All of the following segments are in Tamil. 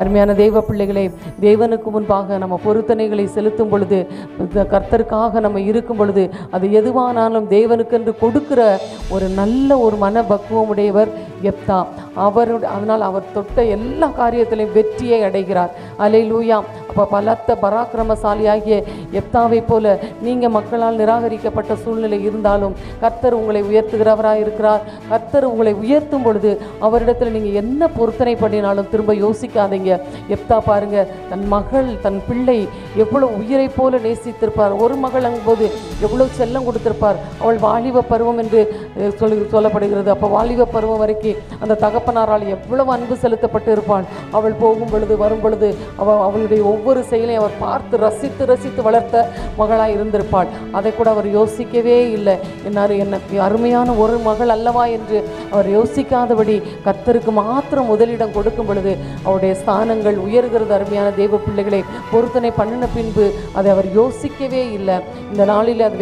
அருமையான தெய்வ பிள்ளைகளே, தேவனுக்கு முன்பாக நம்ம பொருத்தனைகளை செலுத்தும் பொழுது, கர்த்தருக்காக நம்ம இருக்கும் பொழுது, அது எதுவானாலும் தேவனுக்கென்று கொடுக்கிற ஒரு நல்ல ஒரு மனப்பக்குவம் உடையவர் எப்தா. அதனால் அவர் தொட்ட எல்லா காரியத்திலையும் வெற்றியை அடைகிறார். அல்லேலூயா. அப்போ பலத்த பராக்கிரமசாலியாகிய எப்தாவை போல நீங்கள் மக்களால் நிராகரிக்கப்பட்ட சூழ்நிலை இருந்தாலும் கர்த்தர் உங்களை உயர்த்துகிறவராக இருக்கிறார். கர்த்தர் உங்களை உயர்த்தும் பொழுது அவரிடத்தில் நீங்கள் என்ன பொருத்தனை பண்ணினாலும் திரும்ப யோசிக்காதீங்க. எப்தா பாருங்க, தன் மகள் தன் பிள்ளை எவ்வளோ உயிரை போல நேசித்திருப்பார். ஒரு மகள் அங்கும்போது எவ்வளோ செல்லம் கொடுத்திருப்பார். அவள் வாலிப பருவம் என்று சொல்லப்படுகிறது. அப்போ வாலிப பருவம் வரைக்கும் அந்த தகப்பனாரால் எவ்வளவு அன்பு செலுத்தப்பட்டு இருப்பாள். அவள் போகும் பொழுது வரும் பொழுது அவளுடைய ஒவ்வொரு செயலையும் அவர் பார்த்து ரசித்து ரசித்து வளர்த்த மகளாய் இருந்திருப்பாள். அதை கூட அவர் யோசிக்கவே இல்லை. என்ன அருமையான ஒரு மகள் அல்லவா என்று அவர் யோசிக்காதபடி கர்த்தருக்கு மாத்திரம் முதலிடம் கொடுக்கும் பொழுது அவருடைய ஸ்தானங்கள் உயர்கிறது. அருமையான தெய்வ பிள்ளைகளை பொருத்தனை பண்ணின பின்பு அதை அவர் யோசிக்கவே இல்லை. இந்த நாளில் அது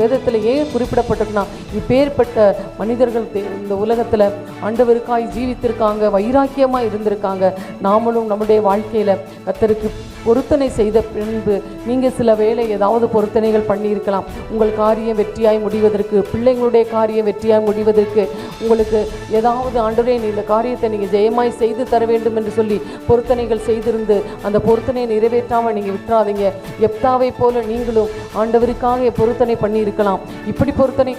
வேதத்தில் ஏன் குறிப்பிடப்பட்டிருக்குன்னா, இப்பேற்பட்ட மனிதர்கள் இந்த உலகத்தில் ஆண்டவருக்காய் ஜீவித்திருக்காங்க, வைராக்கியமாக இருந்திருக்காங்க. நாமளும் நம்முடைய வாழ்க்கையில் கர்த்தருக்கு பொருத்தனை செய்த பின்பு நீங்கள் சில வேளை ஏதாவது பொருத்தனைகள் பண்ணியிருக்கலாம். உங்கள் காரியம் வெற்றியாய் முடிவதற்கு, பிள்ளைங்களுடைய காரியம் வெற்றியாய் முடிவதற்கு, உங்களுக்கு ஏதாவது ஆண்டவரே இந்த காரியத்தை நீங்கள் ஜெயமாய் செய்து தர வேண்டும் என்று சொல்லி பொருத்தனைகள் செய்திருந்து அந்த பொருத்தனையை நிறைவேற்றாமல் நீங்கள் விட்டுறாதீங்க. எப்தாவை போல நீங்களும் ஆண்டவருக்காக பொருத்தனை பண்ணியிருக்கலாம். இப்படி பொருத்தனை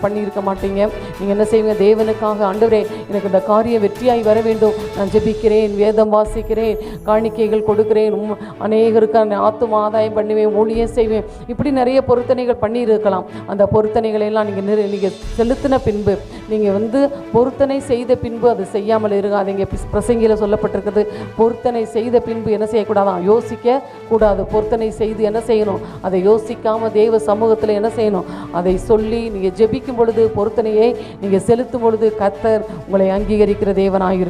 பண்ணியிருக்க மாட்டீங்க. நீங்கள் என்ன செய்வீங்க? தேவனுக்காக, ஆண்டவரே எனக்கு இந்த காரியம் வெற்றியாய் வர வேண்டும், நான் ஜெபிக்கிறேன், வேதம் வாசிக்கிறேன், காணிக்கைகள் கொடுக்கிறேன், அநேகருக்கு ஆத்தும ஆதாயம் பண்ணுவேன், ஊழியம் செய்வேன், இப்படி நிறைய பொருத்தனைகள் பண்ணியிருக்கலாம். அந்த பொருத்தனைகளெல்லாம் நீங்கள் செலுத்தின பின்பு, நீங்கள் பொருத்தனை செய்த பின்பு அது செய்யாமல் இருக்காதீங்க. பிரசங்கியில் சொல்லப்பட்டிருக்கிறது, பொருத்தனை செய்த பின்பு என்ன செய்யக்கூடாதான்? யோசிக்க கூடாது. பொருத்தனை செய்து என்ன செய்யணும்? அதை யோசிக்காமல் தேவ சமூகத்தில் என்ன செய்யணும்? அதை சொல்லி நீங்கள் ஜெபிக்கும் பொழுது, பொருத்தனையை நீங்கள் செலுத்தும் பொழுது கர்த்தர் உங்களை அங்கீகரிக்கிற தேவனாக இருக்கும்.